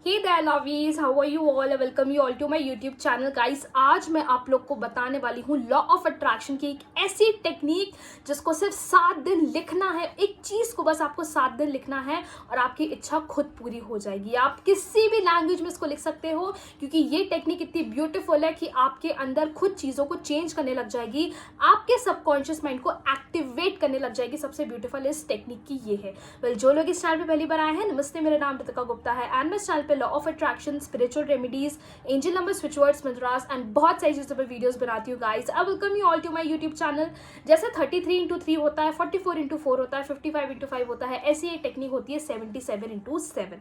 Hey there lovelies, how are you all? Welcome you all to my YouTube channel guys. आज मैं आप लोग को बताने वाली हूँ लॉ ऑफ अट्रैक्शन की एक ऐसी टेक्निक जिसको सिर्फ 7 दिन लिखना है। एक चीज़ को बस आपको 7 दिन लिखना है और आपकी इच्छा खुद पूरी हो जाएगी। आप किसी भी लैंग्वेज में इसको लिख सकते हो क्योंकि ये टेक्निक इतनी ब्यूटीफुल है कि आपके अंदर खुद चीज़ों को चेंज करने लग जाएगी, आपके सबकॉन्शियस माइंड को एक्टिवेट करने लग जाएगी। सबसे ब्यूटीफुल इस टेक्निक की ये है। वेल, जो लोग इस चैनल पे पहली बार आए हैं, नमस्ते, मेरा नाम रितिका गुप्ता है एंड मैं इस चैनल पे law of attraction, spiritual remedies, angel number, switch words, mantras and बहुत सारी चीज़ों पर वीडियोस बनाती हूँ guys. I welcome you all to my YouTube channel. जैसे 33x3 होता है, 44x4 होता है, 55x5 होता है, ऐसी एक टेक्निक होती है 77x7।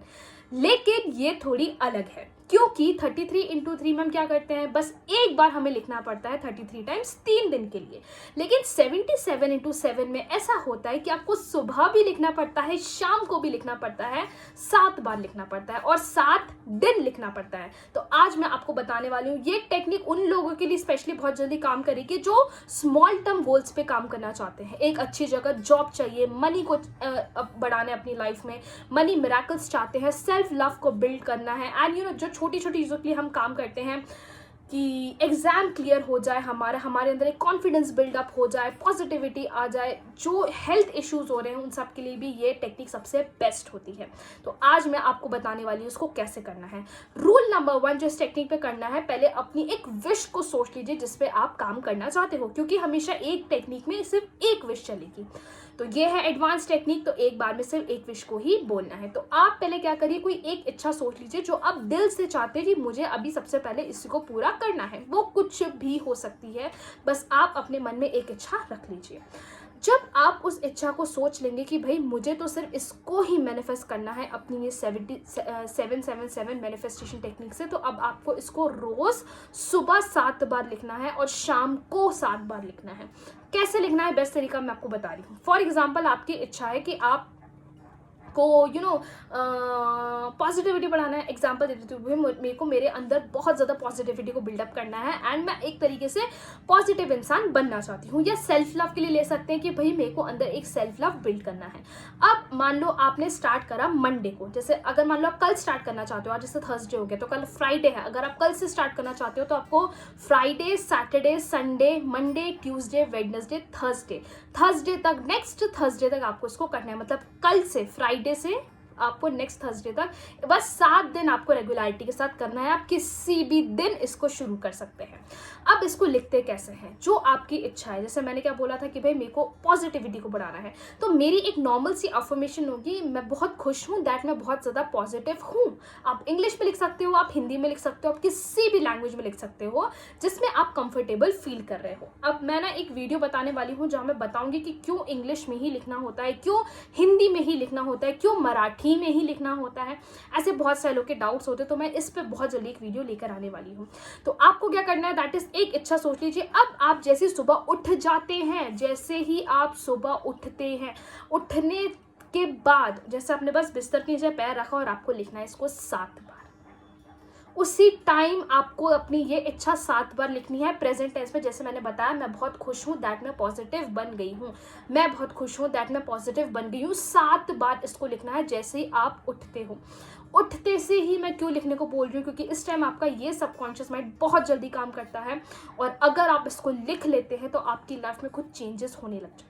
लेकिन ये थोड़ी अलग है क्योंकि 33x3 में हम क्या करते हैं, बस एक बार हमें लिखना पड़ता है 33 टाइम्स 3 दिन के लिए। लेकिन 77x7 में ऐसा होता है कि आपको सुबह भी लिखना पड़ता है, शाम को भी लिखना पड़ता है, 7 बार लिखना पड़ता है और 7 दिन लिखना पड़ता है। तो आज मैं आपको बताने वाली हूँ ये टेक्निक उन लोगों के लिए स्पेशली बहुत जल्दी काम करेगी जो स्मॉल टर्म गोल्स पे काम करना चाहते हैं। एक अच्छी जगह जॉब चाहिए, मनी को बढ़ाना है अपनी लाइफ में, मनी मिरेकल्स चाहते हैं, सेल्फ लव को बिल्ड करना है एंड जो छोटी छोटी चीज़ों के लिए हम काम करते हैं कि एग्ज़ाम क्लियर हो जाए, हमारे अंदर एक कॉन्फिडेंस बिल्डअप हो जाए, पॉजिटिविटी आ जाए, जो हेल्थ इश्यूज हो रहे हैं उन सब के लिए भी ये टेक्निक सबसे बेस्ट होती है। तो आज मैं आपको बताने वाली हूँ उसको कैसे करना है। रूल नंबर 1 जो इस टेक्निक पे करना है, पहले अपनी एक विश को सोच लीजिए जिस पे आप काम करना चाहते हो, क्योंकि हमेशा एक टेक्निक में सिर्फ एक विश चलेगी। तो ये है एडवांस टेक्निक, तो एक बार में सिर्फ एक विश को ही बोलना है। तो आप पहले क्या करिए, कोई एक इच्छा सोच लीजिए जो आप दिल से चाहते हैं कि मुझे अभी सबसे पहले इसको पूरा करना है। वो कुछ भी हो सकती है, बस आप अपने मन में एक इच्छा रख लीजिए। जब आप उस इच्छा को सोच लेंगे कि भाई मुझे तो सिर्फ इसको ही मैनिफेस्ट करना है अपनी ये 777 मैनिफेस्टेशन टेक्निक से, तो अब आपको इसको रोज सुबह 7 बार लिखना है और शाम को 7 बार लिखना है। कैसे लिखना है, बेस्ट तरीका मैं आपको बता रही हूँ। फॉर एग्जाम्पल, आपकी इच्छा है कि आप को पॉजिटिविटी बढ़ाना है। एग्जाम्पल दे देती हूँ, मेरे को मेरे अंदर बहुत ज़्यादा पॉजिटिविटी को बिल्डअप करना है एंड मैं एक तरीके से पॉजिटिव इंसान बनना चाहती हूँ। या सेल्फ लव के लिए ले सकते हैं कि भाई मेरे को अंदर एक सेल्फ लव बिल्ड करना है। अब मान लो आपने स्टार्ट करा मंडे को, जैसे अगर मान लो आप कल स्टार्ट करना चाहते हो, आज जैसे थर्सडे हो गया तो कल फ्राइडे है, अगर आप कल से स्टार्ट करना चाहते हो तो आपको Friday, Saturday, Sunday, Monday, Tuesday, Wednesday, Thursday तक, नेक्स्ट थर्सडे तक आपको इसको करना है। मतलब कल से, फ्राइडे से आपको नेक्स्ट थर्सडे तक बस 7 दिन आपको रेगुलरिटी के साथ करना है। आप किसी भी दिन इसको शुरू कर सकते हैं। अब इसको लिखते कैसे हैं, जो आपकी इच्छा है। जैसे मैंने क्या बोला था कि भाई मेरे को पॉजिटिविटी को बढ़ाना है, तो मेरी एक नॉर्मल सी अफर्मेशन होगी, मैं बहुत खुश हूँ, दैट मैं बहुत ज़्यादा पॉजिटिव हूँ। आप इंग्लिश में लिख सकते हो, आप हिंदी में लिख सकते हो, आप किसी भी लैंग्वेज में लिख सकते हो जिसमें आप कंफर्टेबल फील कर रहे हो। अब मैं ना एक वीडियो बताने वाली हूँ जहाँ मैं बताऊँगी कि क्यों इंग्लिश में ही लिखना होता है, क्यों हिंदी में ही लिखना होता है, क्यों मराठी में ही लिखना होता है। ऐसे बहुत सारे लोग के डाउट्स होते हैं, तो मैं इस पे बहुत जल्दी एक वीडियो लेकर आने वाली हूँ। तो आपको क्या करना है, दैट इज एक इच्छा सोच लीजिए। अब आप जैसे सुबह उठ जाते हैं, जैसे ही आप सुबह उठते हैं, उठने के बाद जैसे आपने बस बिस्तर के नीचे पैर रखा और आपको लिखना है इसको 7 बार। उसी टाइम आपको अपनी ये इच्छा 7 बार लिखनी है प्रेजेंट टेंस में। जैसे मैंने बताया, मैं बहुत खुश हूँ, दैट मैं पॉजिटिव बन गई हूँ, मैं बहुत खुश हूँ, दैट मैं पॉजिटिव बन गई हूँ। 7 बार इसको लिखना है जैसे ही आप उठते हो। उठते से ही मैं क्यों लिखने को बोल रही हूँ, क्योंकि इस टाइम आपका ये सबकॉन्शियस माइंड बहुत जल्दी काम करता है और अगर आप इसको लिख लेते हैं तो आपकी लाइफ में कुछ चेंजेस होने लग जाएंगे।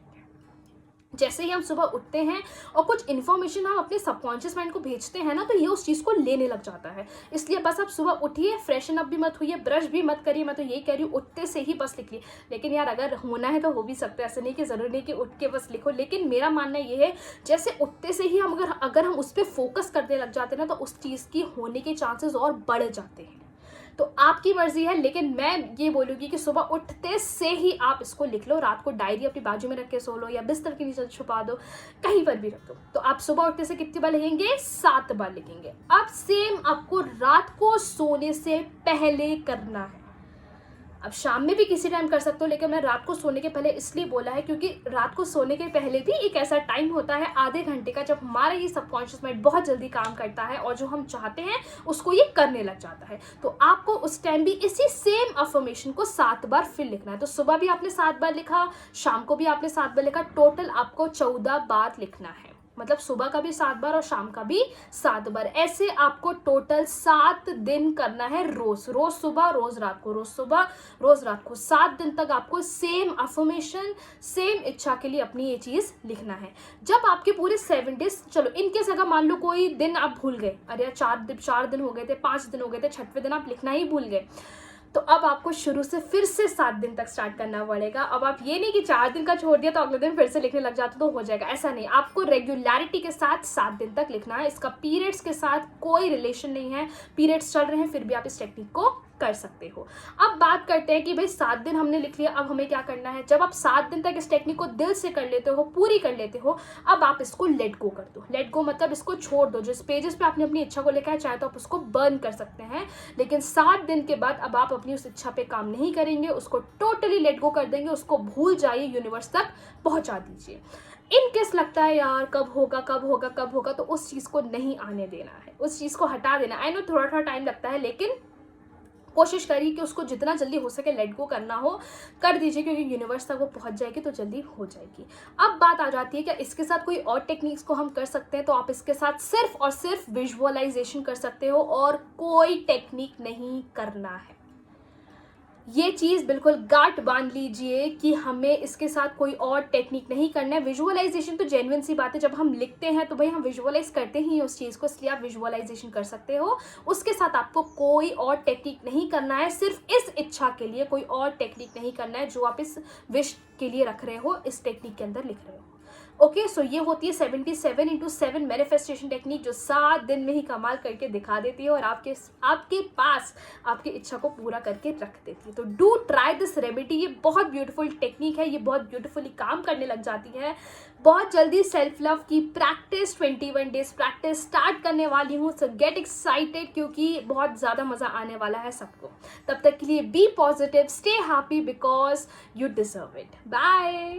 जैसे ही हम सुबह उठते हैं और कुछ इन्फॉर्मेशन हम अपने सबकॉन्शियस माइंड को भेजते हैं ना, तो ये उस चीज़ को लेने लग जाता है। इसलिए बस आप सुबह उठिए, फ्रेशन अप भी मत हुई, ब्रश भी मत करिए। मैं तो यही कह रही हूँ, उठते से ही बस लिखिए। लेकिन यार अगर होना है तो हो भी सकता है, ऐसा नहीं कि ज़रूरी नहीं कि उठ के बस लिखो। लेकिन मेरा मानना ये है, जैसे उठते से ही हम अगर हम उस पर फोकस करने लग जाते हैं ना, तो उस चीज़ की होने के चांसेस और बढ़ जाते हैं। तो आपकी मर्जी है, लेकिन मैं ये बोलूँगी कि सुबह उठते से ही आप इसको लिख लो। रात को डायरी अपनी बाजू में रख के सो लो या बिस्तर के नीचे छुपा दो, कहीं पर भी रख दो। तो आप सुबह उठते से कितनी बार लिखेंगे, 7 बार लिखेंगे। अब सेम आपको रात को सोने से पहले करना है। अब शाम में भी किसी टाइम कर सकते हो, लेकिन मैं रात को सोने के पहले इसलिए बोला है क्योंकि रात को सोने के पहले भी एक ऐसा टाइम होता है आधे घंटे का, जब हमारा ये सबकॉन्शियस माइंड बहुत जल्दी काम करता है और जो हम चाहते हैं उसको ये करने लग जाता है। तो आपको उस टाइम भी इसी सेम अफर्मेशन को 7 बार फिर लिखना है। तो सुबह भी आपने 7 बार लिखा, शाम को भी आपने 7 बार लिखा, टोटल आपको 14 बार लिखना है। मतलब सुबह का भी 7 बार और शाम का भी 7 बार। ऐसे आपको टोटल 7 दिन करना है रोज, रोज सुबह रोज रात को, रोज सुबह रोज रात को, 7 दिन तक आपको सेम अफर्मेशन, सेम इच्छा के लिए अपनी ये चीज लिखना है। जब आपके पूरे 7 डेज, चलो इनकेस अगर मान लो कोई दिन आप भूल गए, अरे यार 4 दिन हो गए थे, 5 दिन हो गए थे, 6वें दिन आप लिखना ही भूल गए, तो अब आपको शुरू से फिर से 7 दिन तक स्टार्ट करना पड़ेगा। अब आप ये नहीं कि 4 दिन का छोड़ दिया तो अगले दिन फिर से लिखने लग जाते तो हो जाएगा, ऐसा नहीं। आपको रेगुलरिटी के साथ 7 दिन तक लिखना है। इसका पीरियड्स के साथ कोई रिलेशन नहीं है, पीरियड्स चल रहे हैं फिर भी आप इस टेक्निक को कर सकते हो। अब बात करते हैं कि भाई 7 दिन हमने लिख लिया, अब हमें क्या करना है। जब आप 7 दिन तक इस टेक्निक को दिल से कर लेते हो, पूरी कर लेते हो, अब आप इसको लेट गो कर दो। लेट गो मतलब इसको छोड़ दो। जिस पेजेस पे आपने अपनी इच्छा को लिखा है, चाहे तो आप उसको बर्न कर सकते हैं, लेकिन 7 दिन के बाद अब आप अपनी उस इच्छा पे काम नहीं करेंगे, उसको टोटली लेट गो कर देंगे, उसको भूल जाइए, यूनिवर्स तक पहुंचा दीजिए। इनकेस लगता है यार कब होगा कब होगा कब होगा, तो उस चीज़ को नहीं आने देना है, उस चीज़ को हटा देना। आई नो थोड़ा थोड़ा टाइम लगता है, लेकिन कोशिश करिए कि उसको जितना जल्दी हो सके लेट गो करना हो, कर दीजिए, क्योंकि यूनिवर्स तक वो पहुंच जाएगी तो जल्दी हो जाएगी। अब बात आ जाती है क्या इसके साथ कोई और टेक्निक्स को हम कर सकते हैं, तो आप इसके साथ सिर्फ और सिर्फ विजुअलाइजेशन कर सकते हो और कोई टेक्निक नहीं करना है। ये चीज़ बिल्कुल गांठ बांध लीजिए कि हमें इसके साथ कोई और टेक्निक नहीं करना है। विजुअलाइजेशन तो जेन्युइन सी बात है, जब हम लिखते हैं तो भाई हम विजुअलाइज करते ही हैं उस चीज़ को, इसलिए आप विजुअलाइजेशन कर सकते हो। उसके साथ आपको कोई और टेक्निक नहीं करना है, सिर्फ इस इच्छा के लिए कोई और टेक्निक नहीं करना है जो आप इस विश के लिए रख रहे हो, इस टेक्निक के अंदर लिख रहे हो। ओके, सो ये होती है 77x7 मैनिफेस्टेशन टेक्निक, जो 7 दिन में ही कमाल करके दिखा देती है और आपके पास आपकी इच्छा को पूरा करके रख देती है। तो डू ट्राई दिस रेमेडी, ये बहुत ब्यूटीफुल टेक्निक है, ये बहुत ब्यूटीफुली काम करने लग जाती है। बहुत जल्दी सेल्फ लव की प्रैक्टिस 21 डेज प्रैक्टिस स्टार्ट करने वाली हूँ, सो गेट एक्साइटेड, क्योंकि बहुत ज़्यादा मज़ा आने वाला है सबको। तब तक के लिए be positive, stay happy, because you deserve it. Bye.